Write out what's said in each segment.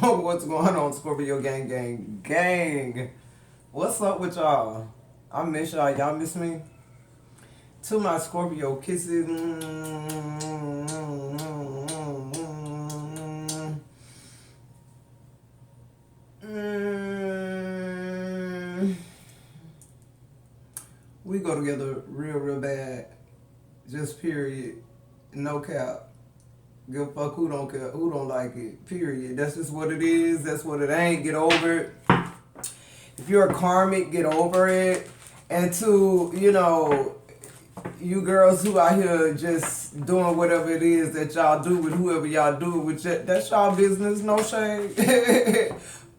What's going on, Scorpio gang, gang, gang? What's up with y'all? I miss y'all. Y'all miss me? To my Scorpio kisses. We go together real, real bad. Just period. No cap. Give a fuck who don't care, who don't like it. Period. That's just what it is. That's what it ain't. Get over it. If you're a karmic, get over it. And to, you girls who out here just doing whatever it is that y'all do with whoever y'all do it with, that's y'all business, no shade.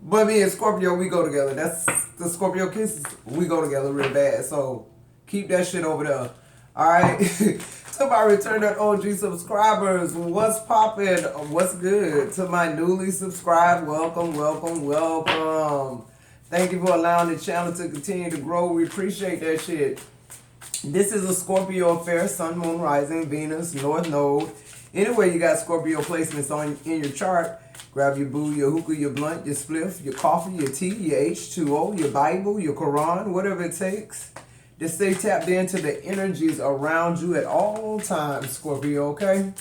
But me and Scorpio, we go together. That's the Scorpio kisses. We go together real bad. So keep that shit over there. Alright? To my return OG subscribers, what's poppin'? What's good? To my newly subscribed, welcome, welcome, welcome. Thank you for allowing the channel to continue to grow. We appreciate that shit. This is a Scorpio affair, Sun, Moon, Rising, Venus, North Node. Anyway, you got Scorpio placements in your chart. Grab your boo, your hookah, your blunt, your spliff, your coffee, your tea, your H2O, your Bible, your Quran, whatever it takes. Just stay tapped into the energies around you at all times, Scorpio, okay?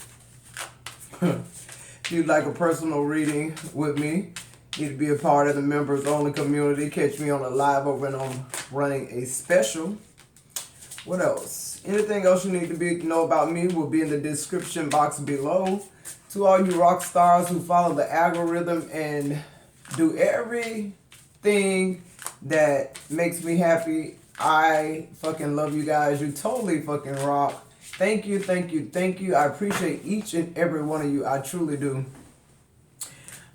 If you'd like a personal reading with me, need to be a part of the members only community, catch me on a live over and I'm running a special. What else? Anything else you need to know about me will be in the description box below. To all you rock stars who follow the algorithm and do everything that makes me happy, I fucking love you guys. You totally fucking rock. Thank you, thank you, thank you. I appreciate each and every one of you. I truly do.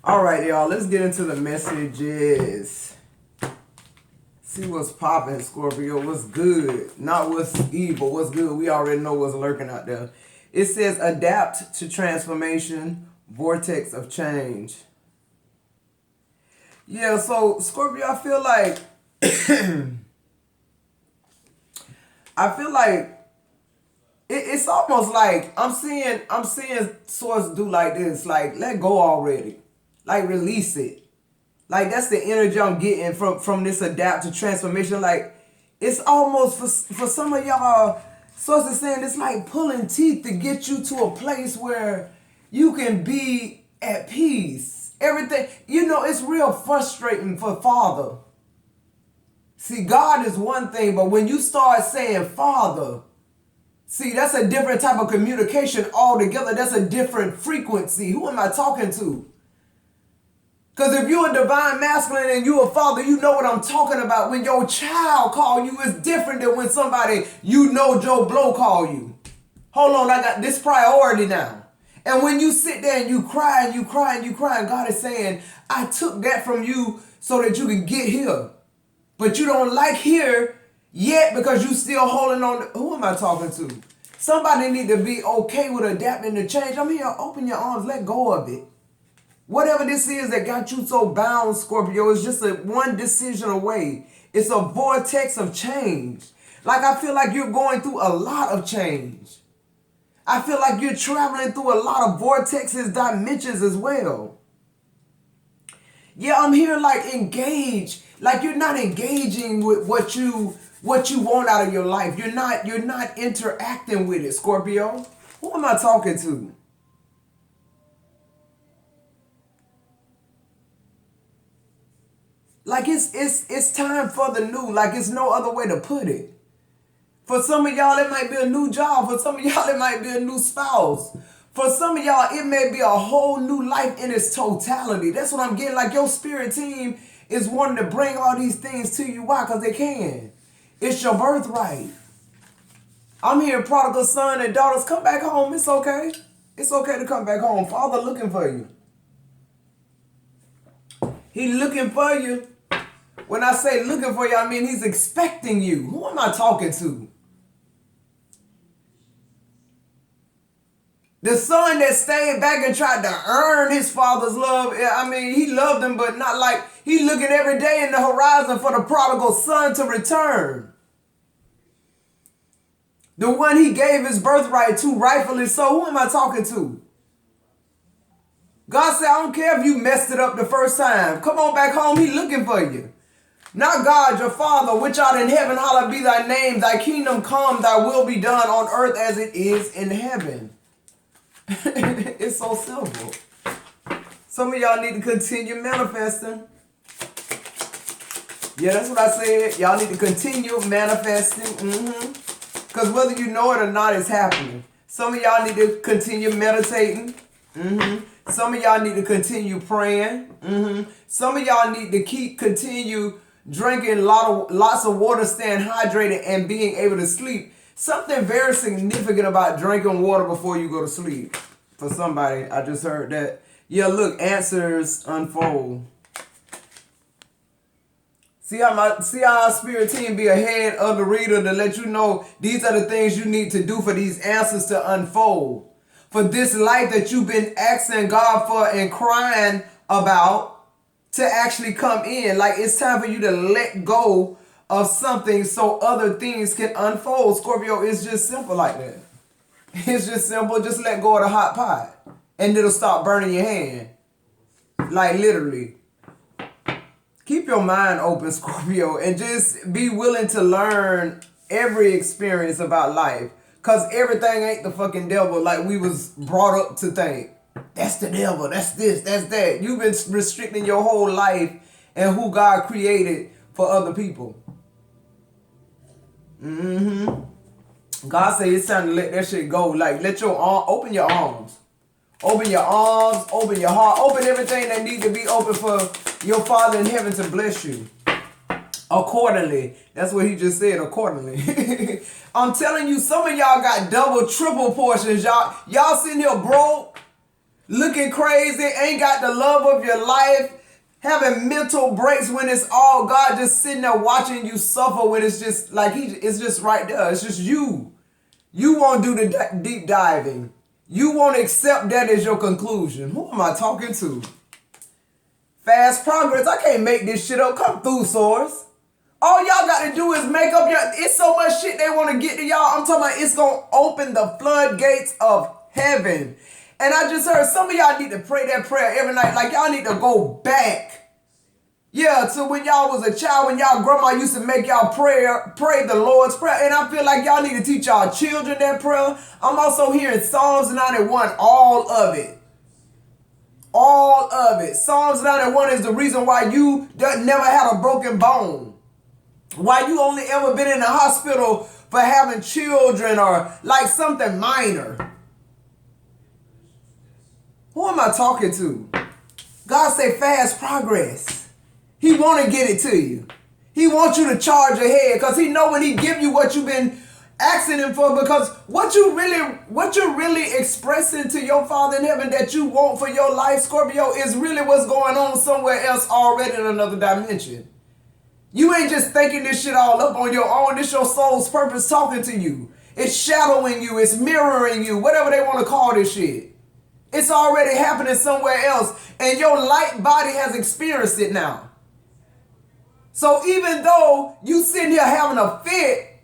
All right, y'all. Let's get into the messages. See what's popping, Scorpio. What's good? Not what's evil. What's good? We already know what's lurking out there. It says adapt to transformation, vortex of change. Yeah, so Scorpio, I feel like it's almost like I'm seeing source do like this, like let go already. Like release it. Like that's the energy I'm getting from this adapt to transformation. Like it's almost for some of y'all, source is saying it's like pulling teeth to get you to a place where you can be at peace. Everything, it's real frustrating for Father. See, God is one thing, but when you start saying Father, see, that's a different type of communication altogether. That's a different frequency. Who am I talking to? Because if you're a divine masculine and you're a father, you know what I'm talking about. When your child call you, it's different than when somebody Joe Blow call you. Hold on, I got this priority now. And when you sit there and you cry and you cry and you cry, and God is saying, I took that from you so that you can get here. But you don't like here yet because you still holding on. Who am I talking to? Somebody need to be okay with adapting to change. I'm here, open your arms, let go of it. Whatever this is that got you so bound, Scorpio, is just one decision away. It's a vortex of change. Like I feel like you're going through a lot of change. I feel like you're traveling through a lot of vortexes, dimensions as well. Yeah, I'm here like engage. Like you're not engaging with what you want out of your life. You're not interacting with it, Scorpio. Who am I talking to? Like it's time for the new. Like it's no other way to put it. For some of y'all, it might be a new job. For some of y'all, it might be a new spouse. For some of y'all, it may be a whole new life in its totality. That's what I'm getting. Like your spirit team is wanting to bring all these things to you. Why? Because they can. It's your birthright. I'm here, prodigal son and daughters. Come back home. It's okay. It's okay to come back home. Father looking for you. He looking for you. When I say looking for you, I mean he's expecting you. Who am I talking to? The son that stayed back and tried to earn his father's love. I mean, he loved him, but not like he looking every day in the horizon for the prodigal son to return. The one he gave his birthright to, rightfully so. Who am I talking to? God said, I don't care if you messed it up the first time. Come on back home. He looking for you. Not God, your Father, which art in heaven, hallowed be thy name. Thy kingdom come, thy will be done on earth as it is in heaven. It's so simple. Some of y'all need to continue manifesting. Yeah, that's what I said. Y'all need to continue manifesting. Because whether you know it or not, it's happening. Some of y'all need to continue meditating. Some of y'all need to continue praying. Some of y'all need to continue drinking lots of water, staying hydrated, and being able to sleep. Something very significant about drinking water before you go to sleep. For somebody, I just heard that. Yeah, look, answers unfold. See how our spirit team be ahead of the reader to let you know these are the things you need to do for these answers to unfold. For this life that you've been asking God for and crying about to actually come in. Like, it's time for you to let go of something so other things can unfold. Scorpio, it's just simple like that. It's just simple. Just let go of the hot pot and it'll stop burning your hand. Like, literally. Keep your mind open, Scorpio, and just be willing to learn every experience about life. Because everything ain't the fucking devil like we was brought up to think. That's the devil, that's this, that's that. You've been restricting your whole life and who God created for other people. God say it's time to let that shit go. Like, let your open your arms. Open your arms, open your heart, open everything that needs to be open for your Father in heaven to bless you. Accordingly. That's what he just said, accordingly. I'm telling you, some of y'all got double, triple portions. Y'all sitting here broke, looking crazy, ain't got the love of your life, having mental breaks when it's all God, just sitting there watching you suffer when it's just like it's just right there. It's just you. You won't do the deep diving. You won't accept that as your conclusion. Who am I talking to? Fast progress. I can't make this shit up. Come through, Source. All y'all got to do is make up your... It's so much shit they want to get to y'all. I'm talking about it's going to open the floodgates of heaven. And I just heard some of y'all need to pray that prayer every night. Like, y'all need to go back. Yeah, to when y'all was a child, when y'all grandma used to make y'all pray the Lord's Prayer. And I feel like y'all need to teach y'all children that prayer. I'm also hearing Psalms 91, all of it. All of it. Psalms 91 is the reason why you never had a broken bone. Why you only ever been in the hospital for having children or like something minor. Who am I talking to? God say fast progress. He want to get it to you. He wants you to charge ahead because he know when he give you what you've been asking him for, because what you're really expressing to your Father in heaven that you want for your life, Scorpio, is really what's going on somewhere else already in another dimension. You ain't just thinking this shit all up on your own. This your soul's purpose talking to you. It's shadowing you. It's mirroring you. Whatever they want to call this shit. It's already happening somewhere else. And your light body has experienced it now. So even though you sitting here having a fit,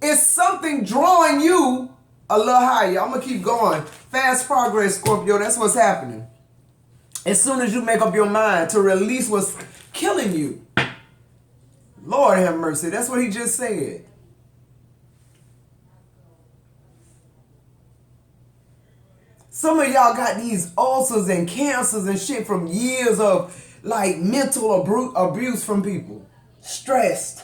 it's something drawing you a little higher. I'm going to keep going. Fast progress, Scorpio. That's what's happening. As soon as you make up your mind to release what's killing you. Lord have mercy. That's what he just said. Some of y'all got these ulcers and cancers and shit from years of like mental abuse from people. Stressed.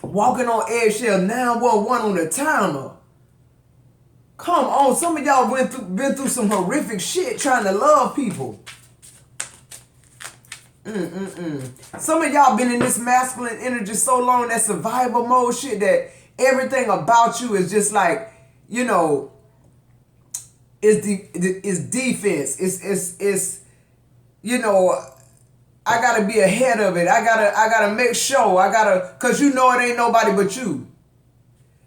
Walking on eggshell, 911 on the timer. Come on, some of y'all been through some horrific shit trying to love people. Some of y'all been in this masculine energy so long, that survival mode shit, that everything about you is just like, you know, it's defense. It's you know, I gotta be ahead of it. I gotta make sure. Cause you know it ain't nobody but you.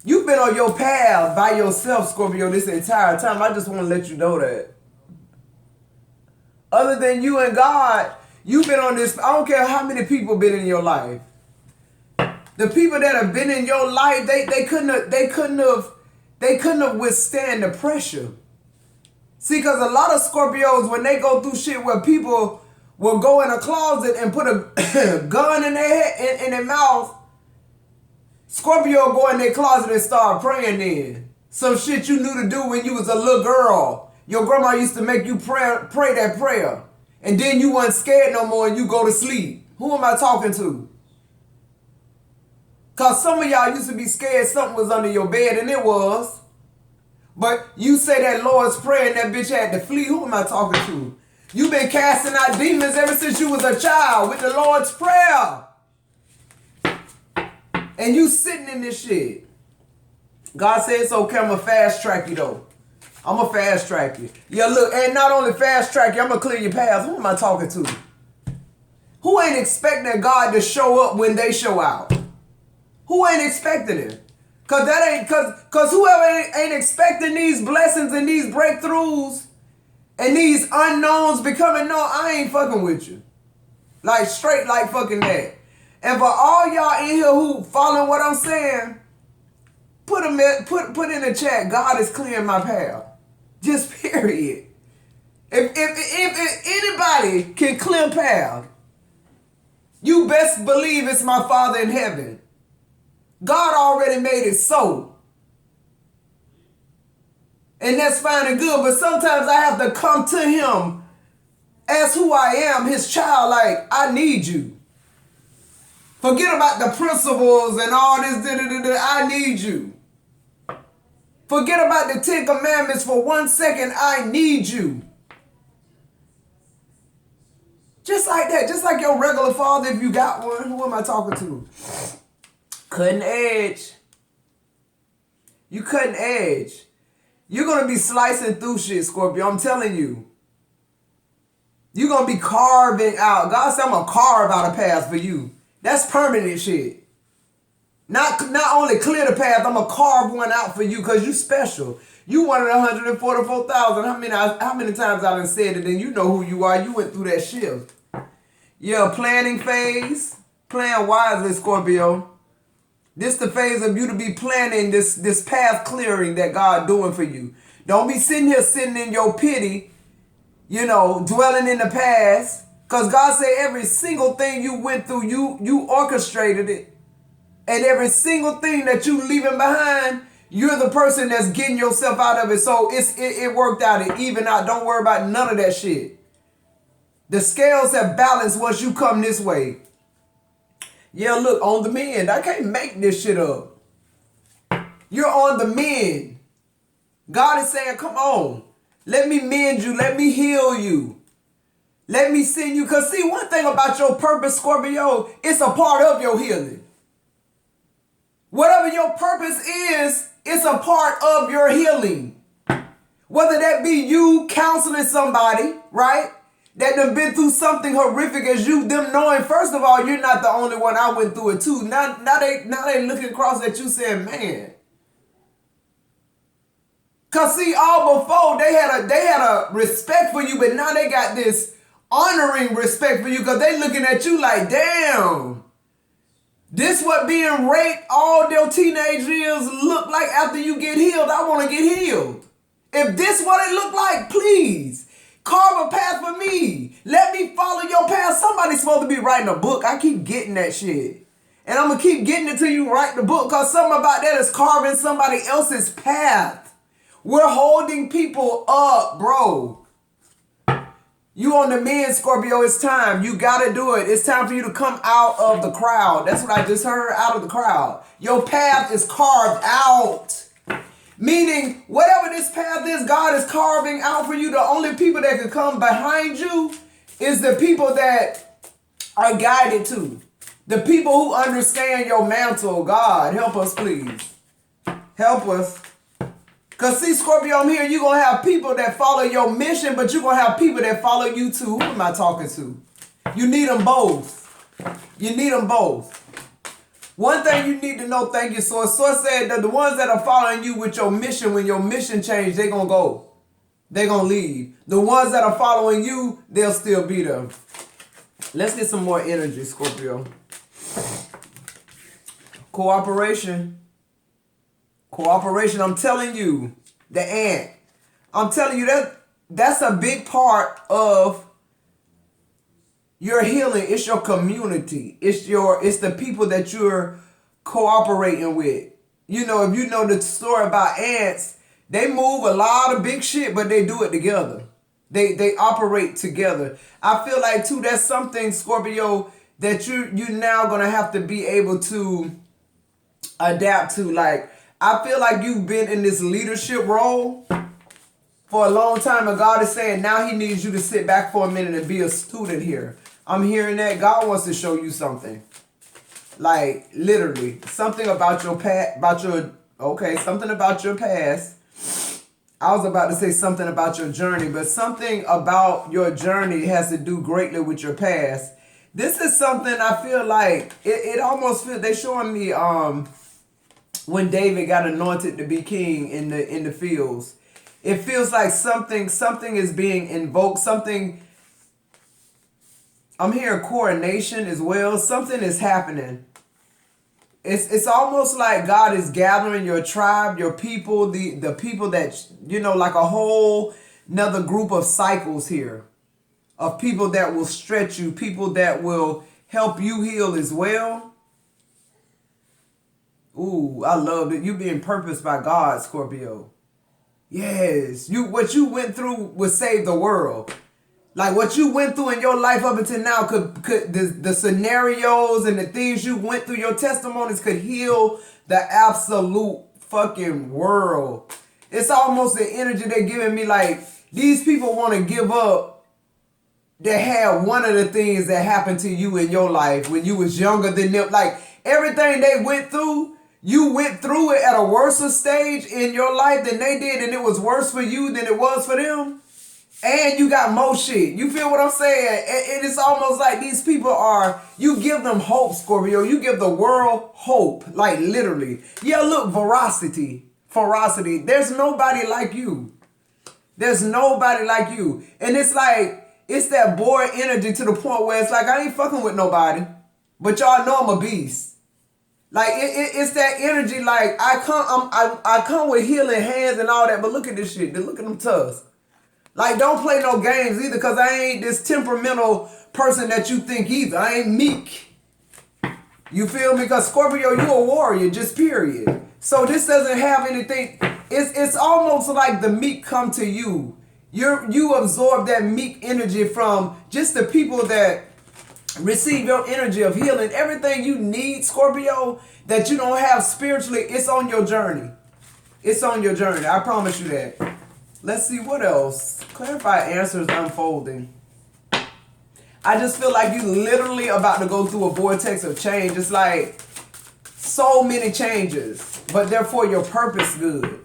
You've been on your path by yourself, Scorpio, this entire time. I just want to let you know that. Other than you and God, you've been on this. I don't care how many people been in your life. The people that have been in your life, they couldn't have withstand the pressure. See, because a lot of Scorpios, when they go through shit where people will go in a closet and put a gun in their head, in their mouth, Scorpio go in their closet and start praying then. Some shit you knew to do when you was a little girl. Your grandma used to make you pray that prayer. And then you wasn't scared no more and you go to sleep. Who am I talking to? Because some of y'all used to be scared something was under your bed, and it was. But you say that Lord's Prayer and that bitch had to flee. Who am I talking to? You've been casting out demons ever since you was a child with the Lord's Prayer. And you sitting in this shit. God said it's okay, I'm going to fast track you though. I'm going to fast track you. Yeah, look, and not only fast track you, I'm going to clear your path. Who am I talking to? Who ain't expecting God to show up when they show out? Who ain't expecting it? Cause whoever ain't expecting these blessings and these breakthroughs and these unknowns becoming known, I ain't fucking with you. Like straight like fucking that. And for all y'all in here who following what I'm saying, put in the chat, God is clearing my path. Just period. If anybody can clear path, you best believe it's my Father in heaven. God already made it so. And that's fine and good, but sometimes I have to come to him as who I am, his child, like, I need you. Forget about the principles and all this, I need you. Forget about the 10 Commandments for 1 second, I need you. Just like that, just like your regular father if you got one. Who am I talking to? Cutting edge. You cutting edge. You're going to be slicing through shit, Scorpio. I'm telling you. You're going to be carving out. God said I'm going to carve out a path for you. That's permanent shit. Not only clear the path, I'm going to carve one out for you because you special. You one of the 144,000. How many times I done said it and you know who you are. You went through that shift. Yeah, planning phase. Plan wisely, Scorpio. This the phase of you to be planning this path clearing that God doing for you. Don't be sitting in your pity, dwelling in the past. Because God said every single thing you went through, you orchestrated it. And every single thing that you leaving behind, you're the person that's getting yourself out of it. So it worked out, it even out. Don't worry about none of that shit. The scales have balanced once you come this way. Yeah, look, on the mend. I can't make this shit up. You're on the mend. God is saying, come on. Let me mend you. Let me heal you. Let me send you. Because see, one thing about your purpose, Scorpio, it's a part of your healing. Whatever your purpose is, it's a part of your healing. Whether that be you counseling somebody, right? That done been through something horrific as you, them knowing, first of all, you're not the only one. I went through it too. Now they looking across at you saying, man. Cause see, all before they had a respect for you, but now they got this honoring respect for you because they looking at you like, damn. This what being raped all their teenage years look like after you get healed. I want to get healed. If this what it look like, please. Carve a path for me. Let me follow your path. Somebody's supposed to be writing a book. I keep getting that shit. And I'm going to keep getting it till you write the book because something about that is carving somebody else's path. We're holding people up, bro. You on the mend, Scorpio. It's time. You got to do it. It's time for you to come out of the crowd. That's what I just heard, out of the crowd. Your path is carved out. Meaning, whatever this path is, God is carving out for you. The only people that can come behind you is the people that are guided to. The people who understand your mantle. God, help us, please. Help us. Because see, Scorpio, I'm here. You're going to have people that follow your mission, but you're going to have people that follow you too. Who am I talking to? You need them both. You need them both. One thing you need to know, thank you, Source. Source said that the ones that are following you with your mission, when your mission changes, they're going to go. They're going to leave. The ones that are following you, they'll still be there. Let's get some more energy, Scorpio. Cooperation. Cooperation, I'm telling you. The ant. I'm telling you that that's a big part of your healing. It's your community. It's the people that you're cooperating with. You know, if you know the story about ants, they move a lot of big shit, but they do it together. They operate together. I feel like too, that's something, Scorpio, that you now gonna have to be able to adapt to. Like, I feel like you've been in this leadership role for a long time, and God is saying now He needs you to sit back for a minute and be a student here. I'm hearing that God wants to show you something. Like, literally, something about your past, something about your past. I was about to say something about your journey, but something about your journey has to do greatly with your past. This is something I feel like, it almost feels, they showing me when David got anointed to be king in the fields. It feels like something is being invoked, something, I'm hearing coronation as well. Something is happening. It's almost like God is gathering your tribe, your people, the people that, you know, like a whole another group of cycles here. Of people that will stretch you, people that will help you heal as well. Ooh, I love it. You being purposed by God, Scorpio. Yes. What you went through would save the world. Like what you went through in your life up until now could the scenarios and the things you went through, your testimonies could heal the absolute fucking world. It's almost the energy they're giving me, like these people want to give up that had one of the things that happened to you in your life when you was younger than them. Like everything they went through, you went through it at a worse stage in your life than they did, and it was worse for you than it was for them. And you got more shit. You feel what I'm saying? And it's almost like these people are, you give them hope, Scorpio. You give the world hope. Like literally. Yeah, look, ferocity. There's nobody like you. There's nobody like you. And it's like, it's that bored energy to the point where it's like, I ain't fucking with nobody. But y'all know I'm a beast. Like, it's that energy, like, I come with healing hands and all that, but look at this shit. Look at them tusks. Like, don't play no games either, because I ain't this temperamental person that you think either. I ain't meek. You feel me? Because Scorpio, you a warrior, just period. So this doesn't have anything. It's almost like the meek come to you. You absorb that meek energy from just the people that receive your energy of healing. Everything you need, Scorpio, that you don't have spiritually, it's on your journey. It's on your journey. I promise you that. Let's see what else. Clarify answers unfolding. I just feel like you literally about to go through a vortex of change. It's like so many changes, but therefore your purpose good.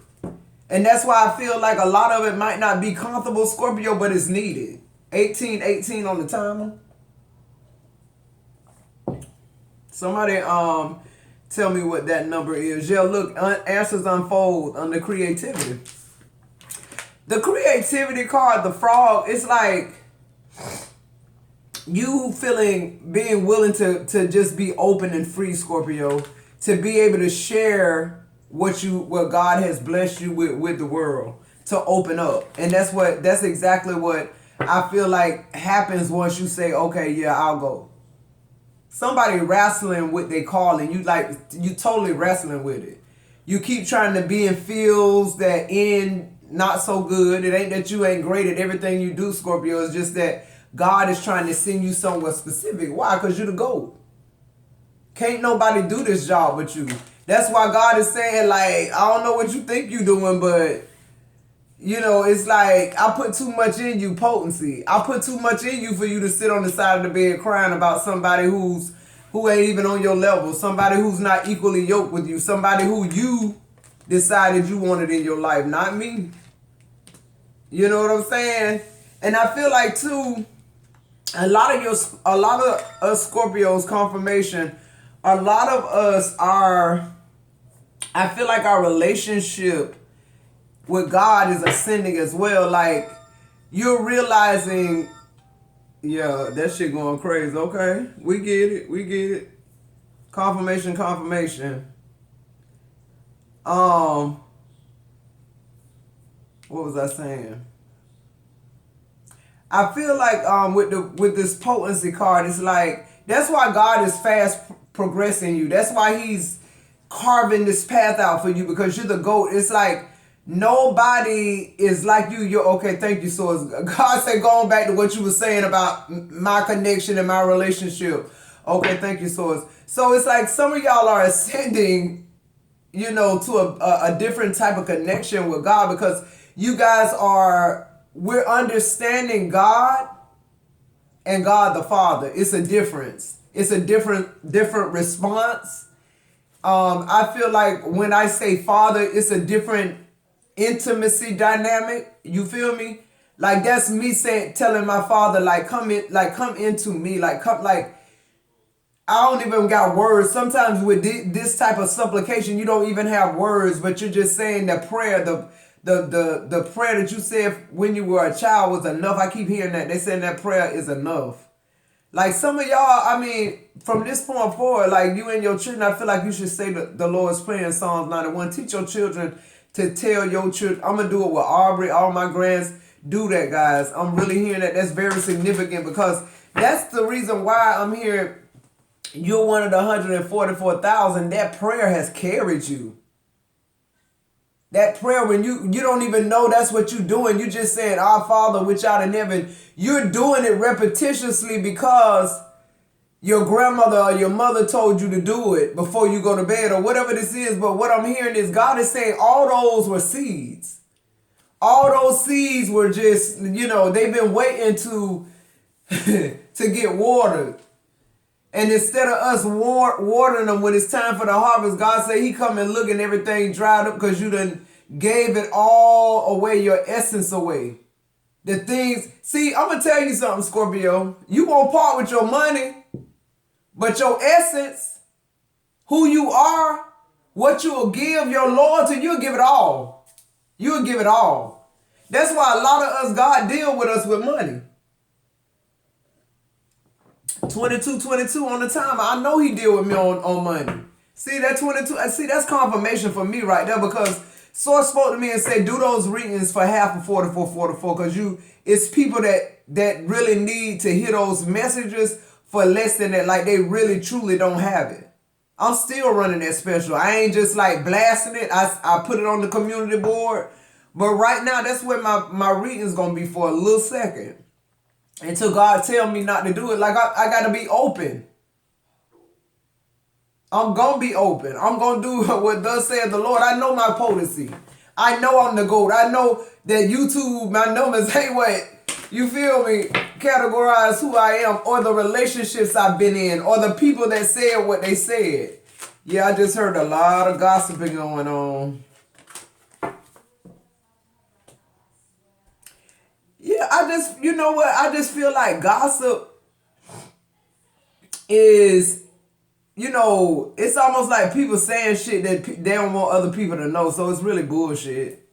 And that's why I feel like a lot of it might not be comfortable, Scorpio, but it's needed. 1818 on the timer. Somebody tell me what that number is. Yeah, look, answers unfold under creativity. The creativity card, the frog, it's like you being willing to just be open and free, Scorpio, to be able to share what God has blessed you with the world, to open up. And that's exactly what I feel like happens once you say, okay, yeah, I'll go. Somebody wrestling with their calling, you totally wrestling with it. You keep trying to be in fields that end not so good. It ain't that you ain't great at everything you do, Scorpio. It's just that God is trying to send you somewhere specific. Why? Because you're the GOAT. Can't nobody do this job with you. That's why God is saying, like, I don't know what you think you're doing, but, you know, it's like, I put too much in you, potency. I put too much in you for you to sit on the side of the bed crying about somebody who ain't even on your level, somebody who's not equally yoked with you, somebody who you decided you wanted in your life, not me. You know what I'm saying? And I feel like too, a lot of us Scorpios, confirmation, a lot of us I feel like our relationship with God is ascending as well. Like, you're realizing, yeah, that shit going crazy. Okay, we get it. Confirmation. What was I saying? I feel like with this potency card, it's like that's why God is fast progressing you. That's why He's carving this path out for you, because you're the GOAT. It's like nobody is like you. You're okay. Thank you, Source. God said, going back to what you were saying about my connection and my relationship. Okay, thank you, Source. So it's like some of y'all are ascending, to a different type of connection with God, because you guys we're understanding God and God the Father. It's a difference. It's a different response. I feel like when I say Father, it's a different intimacy dynamic. You feel me? Like that's me telling my Father, like come into me, like come, like I don't even got words. Sometimes with this type of supplication, you don't even have words, but you're just saying the prayer, the prayer that you said when you were a child was enough. I keep hearing that. They saying that prayer is enough. Like some of y'all, I mean, from this point forward, like you and your children, I feel like you should say the Lord's Prayer in Psalms 91. Teach your children to tell your children. I'm going to do it with Aubrey, all my grands. Do that, guys. I'm really hearing that. That's very significant, because that's the reason why I'm here. You're one of the 144,000. That prayer has carried you. That prayer, when you don't even know that's what you're doing. You just saying, Our Father which art in heaven. You're doing it repetitiously because your grandmother or your mother told you to do it before you go to bed or whatever this is. But what I'm hearing is God is saying all those were seeds. All those seeds were just, they've been waiting to get watered. And instead of us watering them when it's time for the harvest, God said He come and look and everything dried up because you done gave it all away, your essence away. The things, see, I'm going to tell you something, Scorpio. You won't part with your money, but your essence, who you are, what you will give, your loyalty, you'll give it all. You'll give it all. That's why a lot of us, God deal with us with money. 22 on the timer. I know He deal with me on money. See, that 22, see, that's confirmation for me right there, because Source spoke to me and said, do those readings for half of 44, because it's people that really need to hear those messages for less than that, like they really truly don't have it. I'm still running that special. I ain't just like blasting it. I put it on the community board, but right now that's where my reading's gonna be for a little second. Until God tell me not to do it. Like I gotta be open. I'm gonna be open. I'm gonna do what thus said the Lord. I know my potency. I know I'm the GOAT. I know that YouTube, my numbers ain't what, you feel me, categorize who I am, or the relationships I've been in, or the people that said what they said. Yeah, I just heard a lot of gossiping going on. Yeah, I just feel like gossip is, it's almost like people saying shit that they don't want other people to know. So it's really bullshit.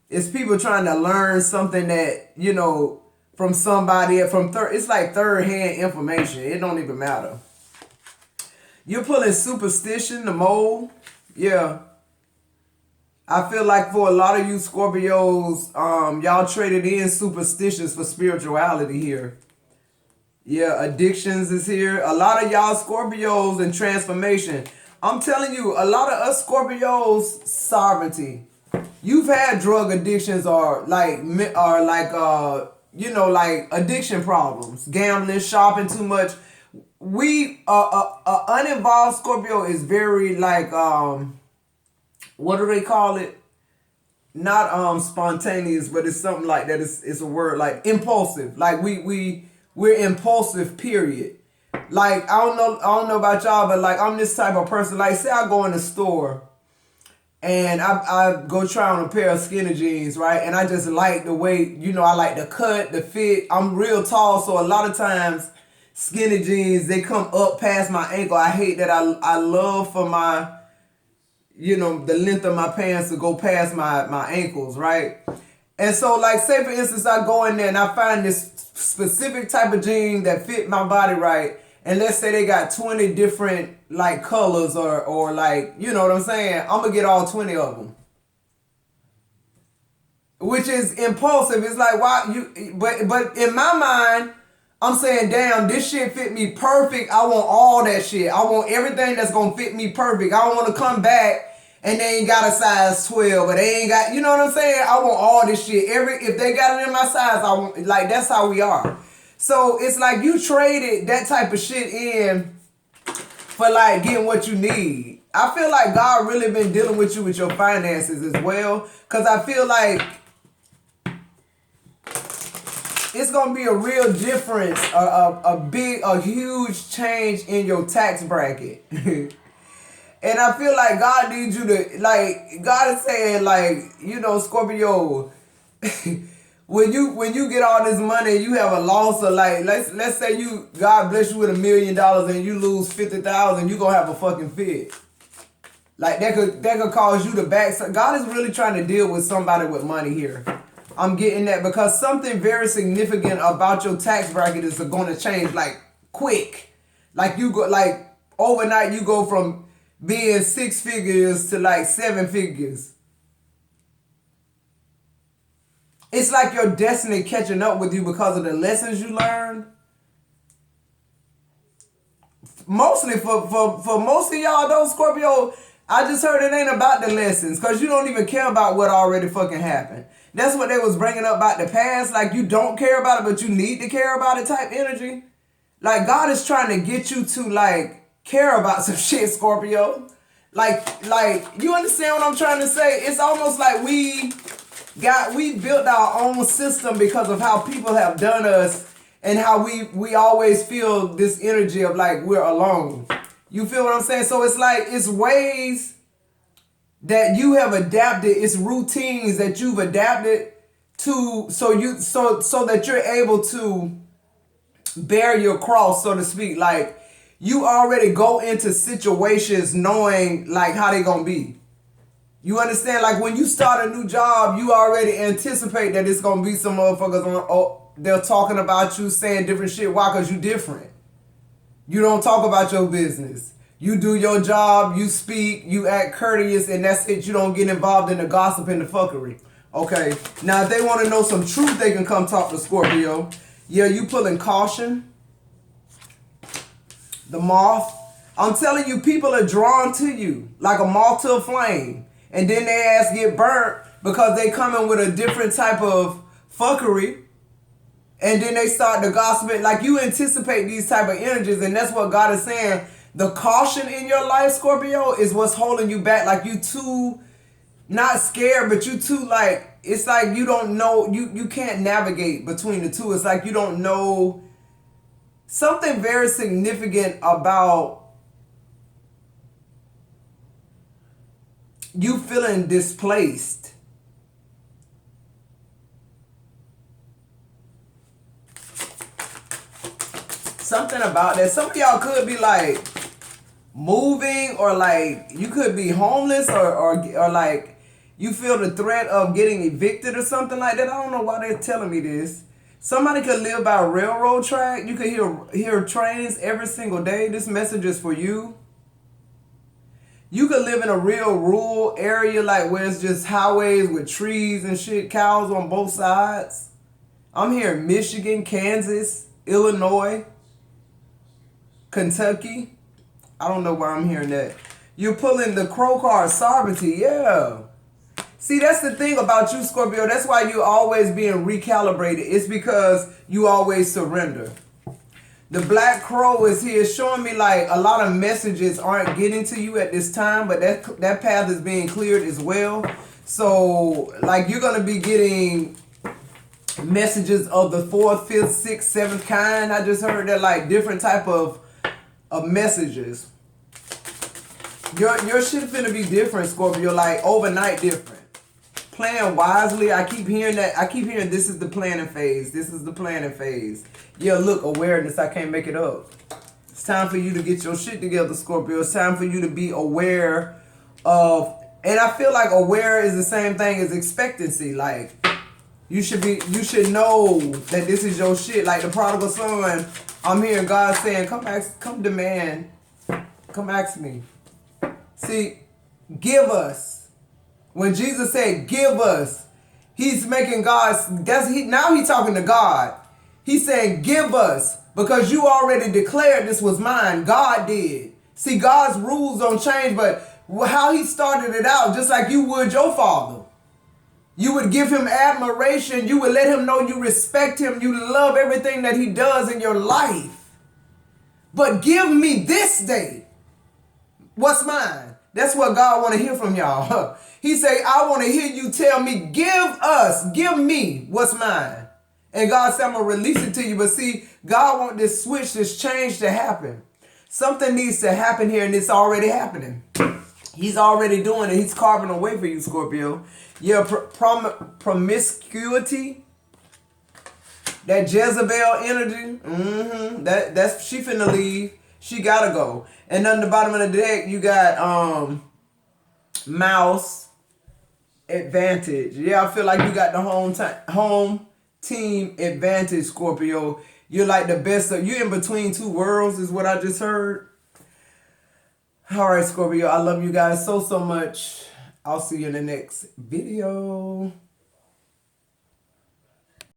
It's people trying to learn something that, from somebody, it's like third-hand information. It don't even matter. You're pulling superstition, the mole. Yeah. I feel like for a lot of you Scorpios, y'all traded in superstitions for spirituality here. Yeah, addictions is here. A lot of y'all Scorpios in transformation. I'm telling you, a lot of us Scorpios, sovereignty. You've had drug addictions or like addiction problems, gambling, shopping too much. We uninvolved Scorpio is very like what do they call it? Not spontaneous, but it's something like that. It's a word like impulsive. Like we're impulsive, period. Like I don't know about y'all, but like I'm this type of person. Like say I go in the store and I go try on a pair of skinny jeans, right? And I just like the way, I like the cut, the fit. I'm real tall, so a lot of times skinny jeans, they come up past my ankle. I hate that. I love for my the length of my pants to go past my ankles, right? And so like say for instance, I go in there and I find this specific type of jean that fit my body right. And let's say they got 20 different like colors or like, you know what I'm saying? I'm going to get all 20 of them. which is impulsive. It's like, why you, but in my mind, I'm saying, damn, this shit fit me perfect. I want all that shit. I want everything that's gonna fit me perfect. I don't want to come back and they ain't got a size 12, but they ain't got, you know what I'm saying? I want all this shit. If they got it in my size, I want, like, that's how we are. So it's like you traded that type of shit in for like getting what you need. I feel like God really been dealing with you with your finances as well, because I feel like it's gonna be a real difference, a huge change in your tax bracket. And I feel like God needs you to, like, God is saying, like, you know, Scorpio, when you get all this money, you have a loss of, like, let's say God bless you with $1 million and you lose 50,000, you gonna have a fucking fit. Like, that could cause you to back. God is really trying to deal with somebody with money here. I'm getting that because something very significant about your tax bracket is going to change, like, quick. Like, you go, like, overnight you go from being 6 figures to like 7 figures. It's like your destiny catching up with you because of the lessons you learned. Mostly for most of y'all though, Scorpio, I just heard it ain't about the lessons because you don't even care about what already fucking happened. That's what they was bringing up about the past. Like, you don't care about it, but you need to care about it type energy. Like, God is trying to get you to, like, care about some shit, Scorpio. Like, you understand what I'm trying to say? It's almost like we built our own system because of how people have done us and how we always feel this energy of like we're alone. You feel what I'm saying? So it's like, it's ways that you have adapted, it's routines that you've adapted to so that you're able to bear your cross, so to speak. Like, you already go into situations knowing like how they gonna be. You understand? Like, when you start a new job, you already anticipate that it's gonna be some motherfuckers they're talking about you, saying different shit. Why? Because you different. You don't talk about your business. You do your job, you speak, you act courteous, and that's it. You don't get involved in the gossip and the fuckery. Okay. Now, if they want to know some truth, they can come talk to Scorpio. Yeah, you pulling caution. The moth. I'm telling you, people are drawn to you like a moth to a flame. And then their ass get burnt because they come in with a different type of fuckery. And then they start the gossiping. Like, you anticipate these type of energies. And that's what God is saying. The caution in your life, Scorpio, is what's holding you back. Like, you too, not scared, but you too, like, it's like you don't know, you can't navigate between the two. It's like you don't know something very significant about you feeling displaced. Something about that. Some of y'all could be like moving, or like you could be homeless, or like you feel the threat of getting evicted or something like that. I don't know why they're telling me this. Somebody could live by a railroad track. You could hear trains every single day. This message is for you. You could live in a real rural area, like where it's just highways with trees and shit, cows on both sides. I'm hearing Michigan, Kansas, Illinois, Kentucky. I don't know where I'm hearing that. You're pulling the crow card, sovereignty, yeah. See, that's the thing about you, Scorpio. That's why you always being recalibrated. It's because you always surrender. The black crow is here showing me like a lot of messages aren't getting to you at this time, but that path is being cleared as well. So, like, you're going to be getting messages of the 4th, 5th, 6th, 7th kind. I just heard that, like, different type of messages. Your shit finna be different, Scorpio, like overnight different. Plan wisely. I keep hearing that. I keep hearing this is the planning phase. This is the planning phase. Yeah, look, awareness. I can't make it up. It's time for you to get your shit together, Scorpio. It's time for you to be aware of, and I feel like aware is the same thing as expectancy. Like, you should know that this is your shit. Like the prodigal son, I'm hearing God saying, come demand, come ask me. See, give us. When Jesus said, give us, He's making God, now he's talking to God. He's saying, give us, because you already declared this was mine. God did. See, God's rules don't change, but how he started it out, just like you would your father. You would give him admiration. You would let him know you respect him. You love everything that he does in your life. But give me this day what's mine. That's what God want to hear from y'all. He say, I want to hear you tell me, give me what's mine. And God said, I'm going to release it to you. But see, God want this switch, this change to happen. Something needs to happen here, and it's already happening. He's already doing it. He's carving a way for you, Scorpio. Your promiscuity, that Jezebel energy, that's she finna leave. She gotta go. And on the bottom of the deck, you got mouse advantage. Yeah, I feel like you got the home team advantage, Scorpio. You're like the best of, you're in between two worlds is what I just heard. All right, Scorpio, I love you guys so much. I'll see you in the next video.